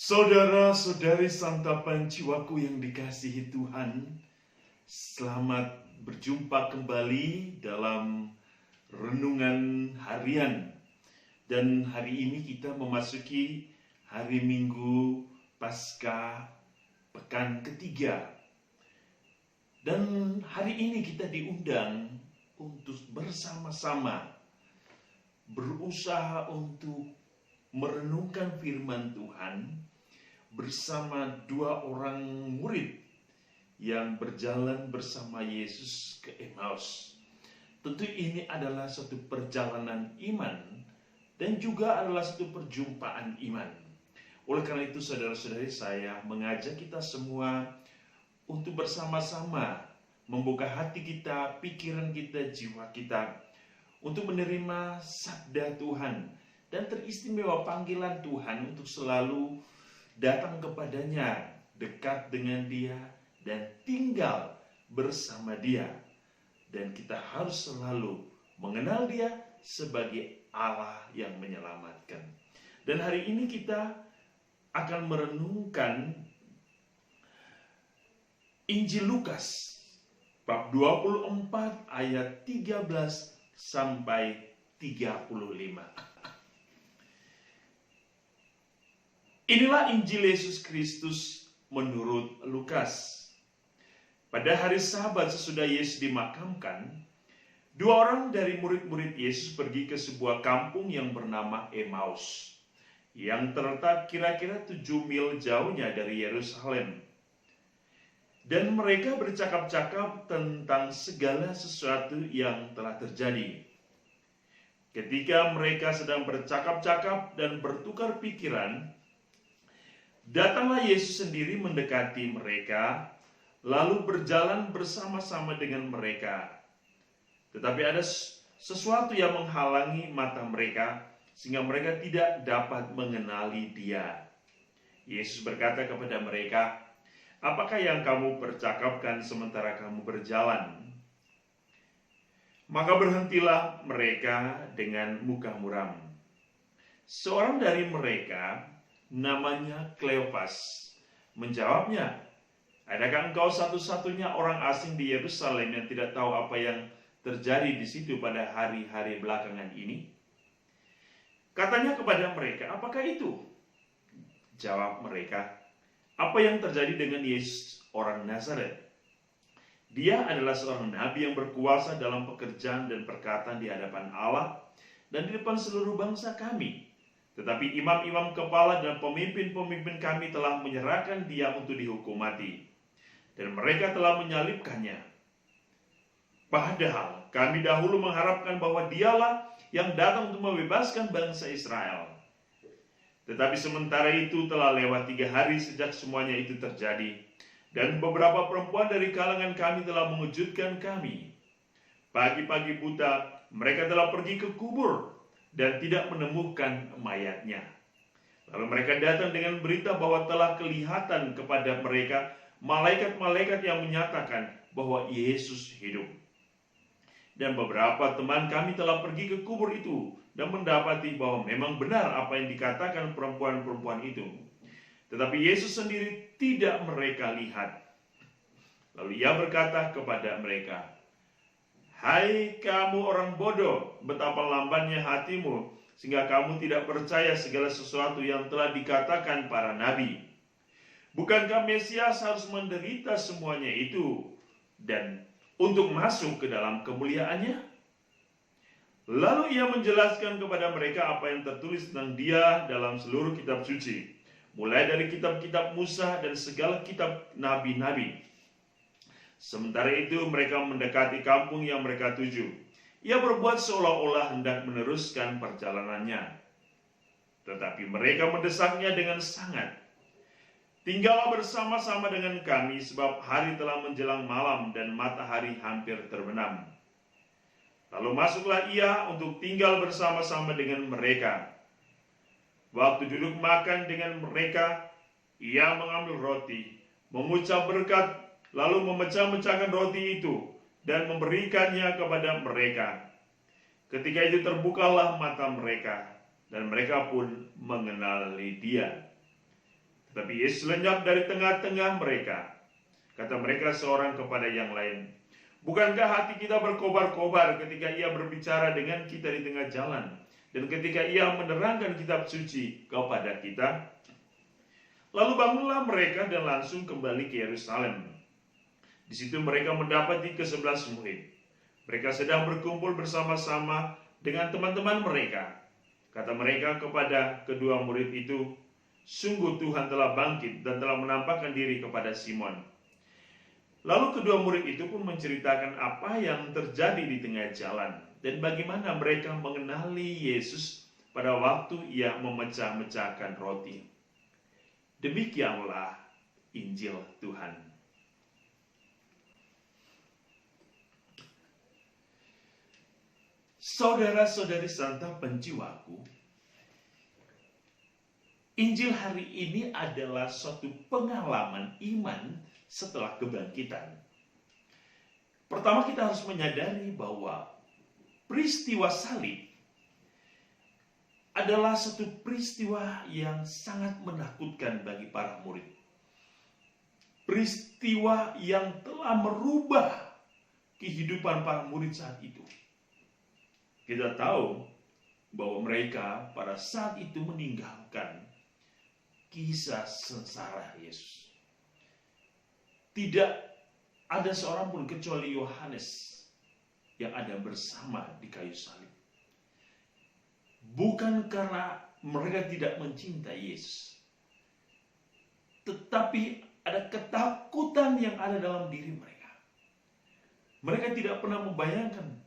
Saudara-saudari santapan jiwaku yang dikasihi Tuhan, selamat berjumpa kembali dalam renungan harian. Dan hari ini kita memasuki hari Minggu Paskah pekan ketiga. Dan hari ini kita diundang untuk bersama-sama berusaha untuk merenungkan firman Tuhan bersama dua orang murid yang berjalan bersama Yesus ke Emmaus. Tentu ini adalah suatu perjalanan iman dan juga adalah satu perjumpaan iman. Oleh karena itu saudara-saudari, saya mengajak kita semua untuk bersama-sama membuka hati kita, pikiran kita, jiwa kita untuk menerima sabda Tuhan dan teristimewa panggilan Tuhan untuk selalu datang kepadanya, dekat dengan Dia, dan tinggal bersama Dia. Dan kita harus selalu mengenal Dia sebagai Allah yang menyelamatkan. Dan hari ini kita akan merenungkan Injil Lukas bab 24 ayat 13 sampai 35. Inilah Injil Yesus Kristus menurut Lukas. Pada hari Sabat sesudah Yesus dimakamkan, dua orang dari murid-murid Yesus pergi ke sebuah kampung yang bernama Emmaus, yang terletak kira-kira 7 mil jauhnya dari Yerusalem. Dan mereka bercakap-cakap tentang segala sesuatu yang telah terjadi. Ketika mereka sedang bercakap-cakap dan bertukar pikiran, datanglah Yesus sendiri mendekati mereka, lalu berjalan bersama-sama dengan mereka. Tetapi ada sesuatu yang menghalangi mata mereka, sehingga mereka tidak dapat mengenali Dia. Yesus berkata kepada mereka, "Apakah yang kamu percakapkan sementara kamu berjalan?" Maka berhentilah mereka dengan muka muram. Seorang dari mereka, namanya Kleopas, menjawabnya, "Adakah engkau satu-satunya orang asing di Yerusalem yang tidak tahu apa yang terjadi di situ pada hari-hari belakangan ini?" Katanya kepada mereka, "Apakah itu?" Jawab mereka, "Apa yang terjadi dengan Yesus orang Nazaret? Dia adalah seorang nabi yang berkuasa dalam pekerjaan dan perkataan di hadapan Allah dan di depan seluruh bangsa kami. Tetapi imam-imam kepala dan pemimpin-pemimpin kami telah menyerahkan Dia untuk dihukum mati, dan mereka telah menyalibkannya. Padahal kami dahulu mengharapkan bahwa Dialah yang datang untuk membebaskan bangsa Israel. Tetapi sementara itu telah lewat 3 hari sejak semuanya itu terjadi, dan beberapa perempuan dari kalangan kami telah mengejutkan kami. Pagi-pagi buta mereka telah pergi ke kubur dan tidak menemukan mayatnya. Lalu mereka datang dengan berita bahwa telah kelihatan kepada mereka malaikat-malaikat yang menyatakan bahwa Yesus hidup. Dan beberapa teman kami telah pergi ke kubur itu dan mendapati bahwa memang benar apa yang dikatakan perempuan-perempuan itu. Tetapi Yesus sendiri tidak mereka lihat. Lalu Ia berkata kepada mereka, "Hai kamu orang bodoh, betapa lambannya hatimu, sehingga kamu tidak percaya segala sesuatu yang telah dikatakan para nabi. Bukankah Mesias harus menderita semuanya itu, dan untuk masuk ke dalam kemuliaannya?" Lalu Ia menjelaskan kepada mereka apa yang tertulis tentang Dia dalam seluruh kitab suci, mulai dari kitab-kitab Musa dan segala kitab nabi-nabi. Sementara itu mereka mendekati kampung yang mereka tuju. Ia berbuat seolah-olah hendak meneruskan perjalanannya. Tetapi mereka mendesaknya dengan sangat. "Tinggallah bersama-sama dengan kami, sebab hari telah menjelang malam dan matahari hampir terbenam." Lalu masuklah Ia untuk tinggal bersama-sama dengan mereka. Waktu duduk makan dengan mereka, Ia mengambil roti, mengucap berkat, lalu memecah-mecahkan roti itu dan memberikannya kepada mereka. Ketika itu terbukalah mata mereka, dan mereka pun mengenali Dia. Tetapi Yesus lenyap dari tengah-tengah mereka. Kata mereka seorang kepada yang lain, "Bukankah hati kita berkobar-kobar ketika ia berbicara dengan kita di tengah jalan, dan ketika ia menerangkan kitab suci kepada kita?" Lalu bangunlah mereka dan langsung kembali ke Yerusalem. Di situ mereka mendapati ke-11 murid. Mereka sedang berkumpul bersama-sama dengan teman-teman mereka. Kata mereka kepada kedua murid itu, "Sungguh Tuhan telah bangkit dan telah menampakkan diri kepada Simon." Lalu kedua murid itu pun menceritakan apa yang terjadi di tengah jalan dan bagaimana mereka mengenali Yesus pada waktu ia memecah-mecahkan roti. Demikianlah Injil Tuhan. Saudara-saudari santa penjiwaku, Injil hari ini adalah suatu pengalaman iman setelah kebangkitan. Pertama, kita harus menyadari bahwa peristiwa salib adalah satu peristiwa yang sangat menakutkan bagi para murid. Peristiwa yang telah merubah kehidupan para murid saat itu. Kita tahu bahwa mereka pada saat itu meninggalkan kisah sengsara Yesus. Tidak ada seorang pun kecuali Yohanes yang ada bersama di kayu salib. Bukan karena mereka tidak mencintai Yesus, tetapi ada ketakutan yang ada dalam diri mereka. Mereka tidak pernah membayangkan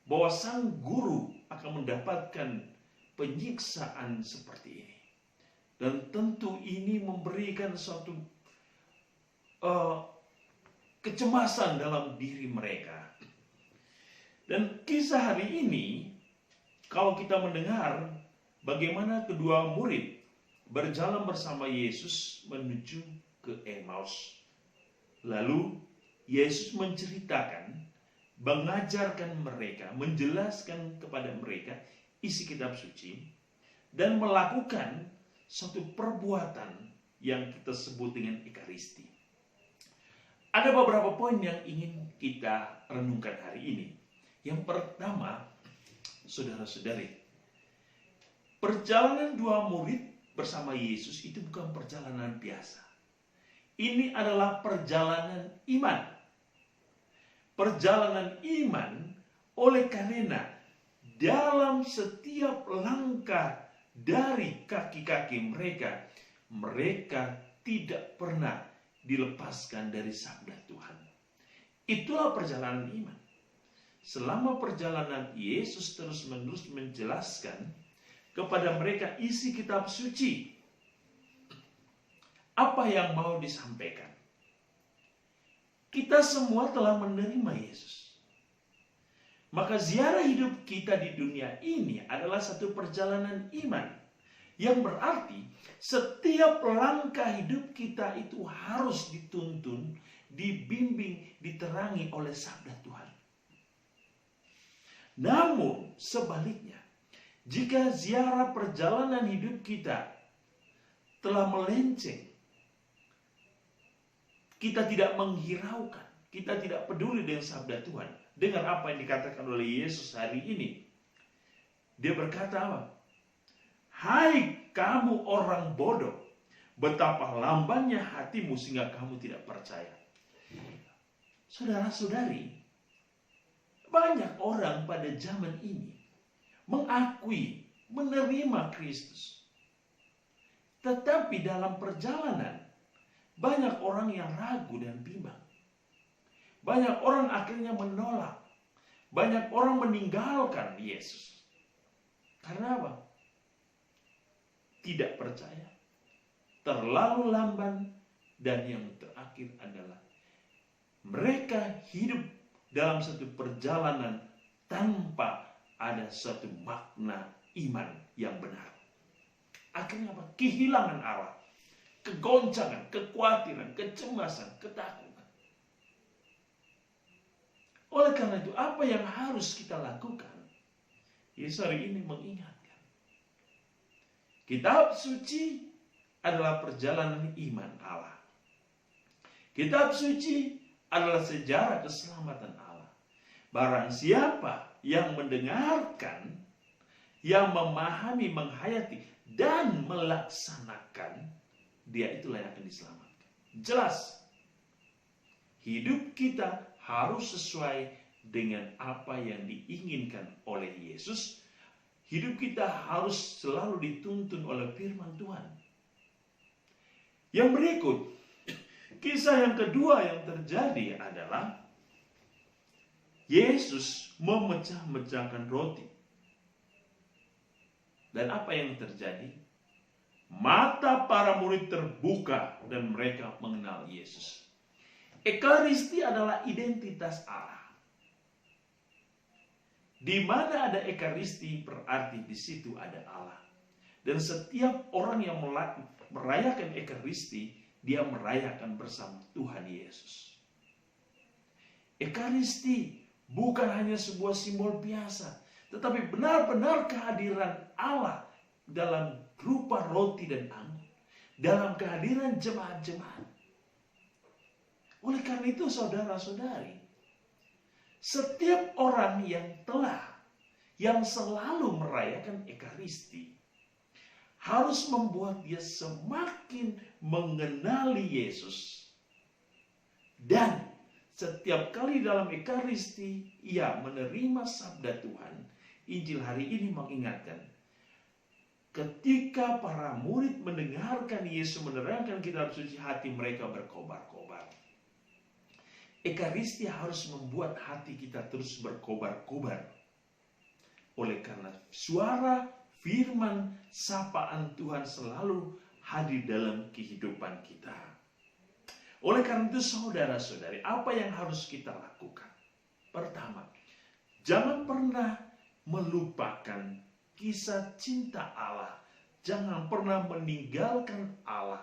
bahwa sang guru akan mendapatkan penyiksaan seperti ini. Dan tentu ini memberikan suatu kecemasan dalam diri mereka. Dan kisah hari ini, kalau kita mendengar bagaimana kedua murid berjalan bersama Yesus menuju ke Emmaus. Lalu Yesus menceritakan, mengajarkan mereka, menjelaskan kepada mereka isi kitab suci, dan melakukan suatu perbuatan yang kita sebut dengan Ekaristi. Ada beberapa poin yang ingin kita renungkan hari ini. Yang pertama, saudara-saudari, perjalanan dua murid bersama Yesus itu bukan perjalanan biasa. Ini adalah perjalanan iman. Perjalanan iman oleh karena dalam setiap langkah dari kaki-kaki mereka, mereka tidak pernah dilepaskan dari sabda Tuhan. Itulah perjalanan iman. Selama perjalanan, Yesus terus-menerus menjelaskan kepada mereka isi kitab suci. Apa yang mau disampaikan? Kita semua telah menerima Yesus. Maka ziarah hidup kita di dunia ini adalah satu perjalanan iman. Yang berarti setiap langkah hidup kita itu harus dituntun, dibimbing, diterangi oleh sabda Tuhan. Namun sebaliknya, jika ziarah perjalanan hidup kita telah melenceng, kita tidak menghiraukan, kita tidak peduli dengan sabda Tuhan. Dengar apa yang dikatakan oleh Yesus hari ini. Dia berkata apa? "Hai kamu orang bodoh, betapa lambannya hatimu sehingga kamu tidak percaya." Saudara-saudari, banyak orang pada zaman ini mengakui, menerima Kristus. Tetapi dalam perjalanan, banyak orang yang ragu dan bimbang. Banyak orang akhirnya menolak. Banyak orang meninggalkan Yesus. Karena apa? Tidak percaya. Terlalu lamban. Dan yang terakhir adalah mereka hidup dalam satu perjalanan tanpa ada suatu makna iman yang benar. Akhirnya apa? Kehilangan arah, kegoncangan, kekhawatiran, kecemasan, ketakutan. Oleh karena itu, apa yang harus kita lakukan? Yesus hari ini mengingatkan. Kitab suci adalah perjalanan iman Allah. Kitab suci adalah sejarah keselamatan Allah. Barang siapa yang mendengarkan, yang memahami, menghayati, dan melaksanakan, dia itulah yang akan diselamatkan. Jelas, hidup kita harus sesuai dengan apa yang diinginkan oleh Yesus. Hidup kita harus selalu dituntun oleh firman Tuhan. Yang berikut, kisah yang kedua yang terjadi adalah Yesus memecah-mecahkan roti. Dan apa yang terjadi? Mata para murid terbuka dan mereka mengenal Yesus. Ekaristi adalah identitas Allah. Di mana ada ekaristi berarti di situ ada Allah. Dan setiap orang yang merayakan ekaristi, dia merayakan bersama Tuhan Yesus. Ekaristi bukan hanya sebuah simbol biasa, tetapi benar-benar kehadiran Allah dalam rupa roti dan anggur, dalam kehadiran jemaat-jemaat. Oleh karena itu saudara-saudari, setiap orang yang selalu merayakan ekaristi harus membuat dia semakin mengenali Yesus. Dan setiap kali dalam ekaristi ia menerima sabda Tuhan. Injil hari ini mengingatkan, ketika para murid mendengarkan Yesus menerangkan kitab suci, hati mereka berkobar-kobar. Ekaristi harus membuat hati kita terus berkobar-kobar. Oleh karena suara firman sapaan Tuhan selalu hadir dalam kehidupan kita. Oleh karena itu saudara-saudari, apa yang harus kita lakukan? Pertama, jangan pernah melupakan kisah cinta Allah. Jangan pernah meninggalkan Allah.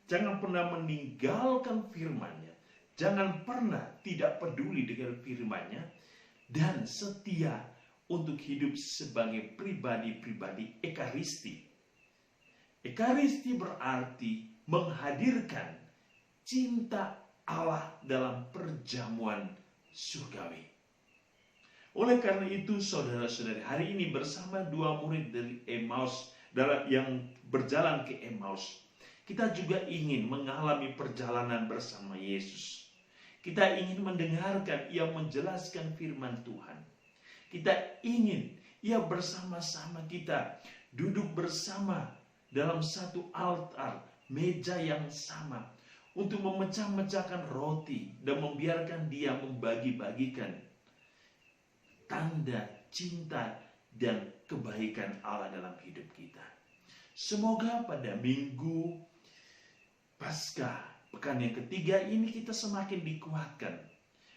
Jangan pernah meninggalkan firman-Nya. Jangan pernah tidak peduli dengan firman-Nya dan setia untuk hidup sebagai pribadi-pribadi ekaristi. Ekaristi berarti menghadirkan cinta Allah dalam perjamuan surgawi. Oleh karena itu saudara-saudari, hari ini bersama dua murid dari Emmaus yang berjalan ke Emmaus, kita juga ingin mengalami perjalanan bersama Yesus. Kita ingin mendengarkan ia menjelaskan firman Tuhan. Kita ingin ia bersama-sama kita duduk bersama dalam satu altar, meja yang sama, untuk memecah-mecahkan roti dan membiarkan dia membagi-bagikan tanda cinta dan kebaikan Allah dalam hidup kita. Semoga pada minggu Paskah pekan yang ketiga ini kita semakin dikuatkan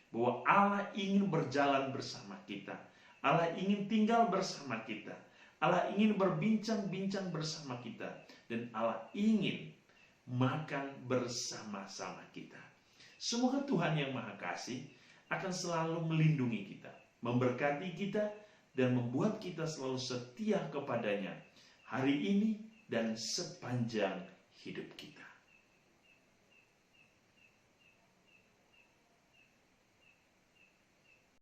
bahwa Allah ingin berjalan bersama kita. Allah ingin tinggal bersama kita. Allah ingin berbincang-bincang bersama kita. Dan Allah ingin makan bersama-sama kita. Semoga Tuhan yang Maha Kasih akan selalu melindungi kita, memberkati kita, dan membuat kita selalu setia kepadanya hari ini dan sepanjang hidup kita.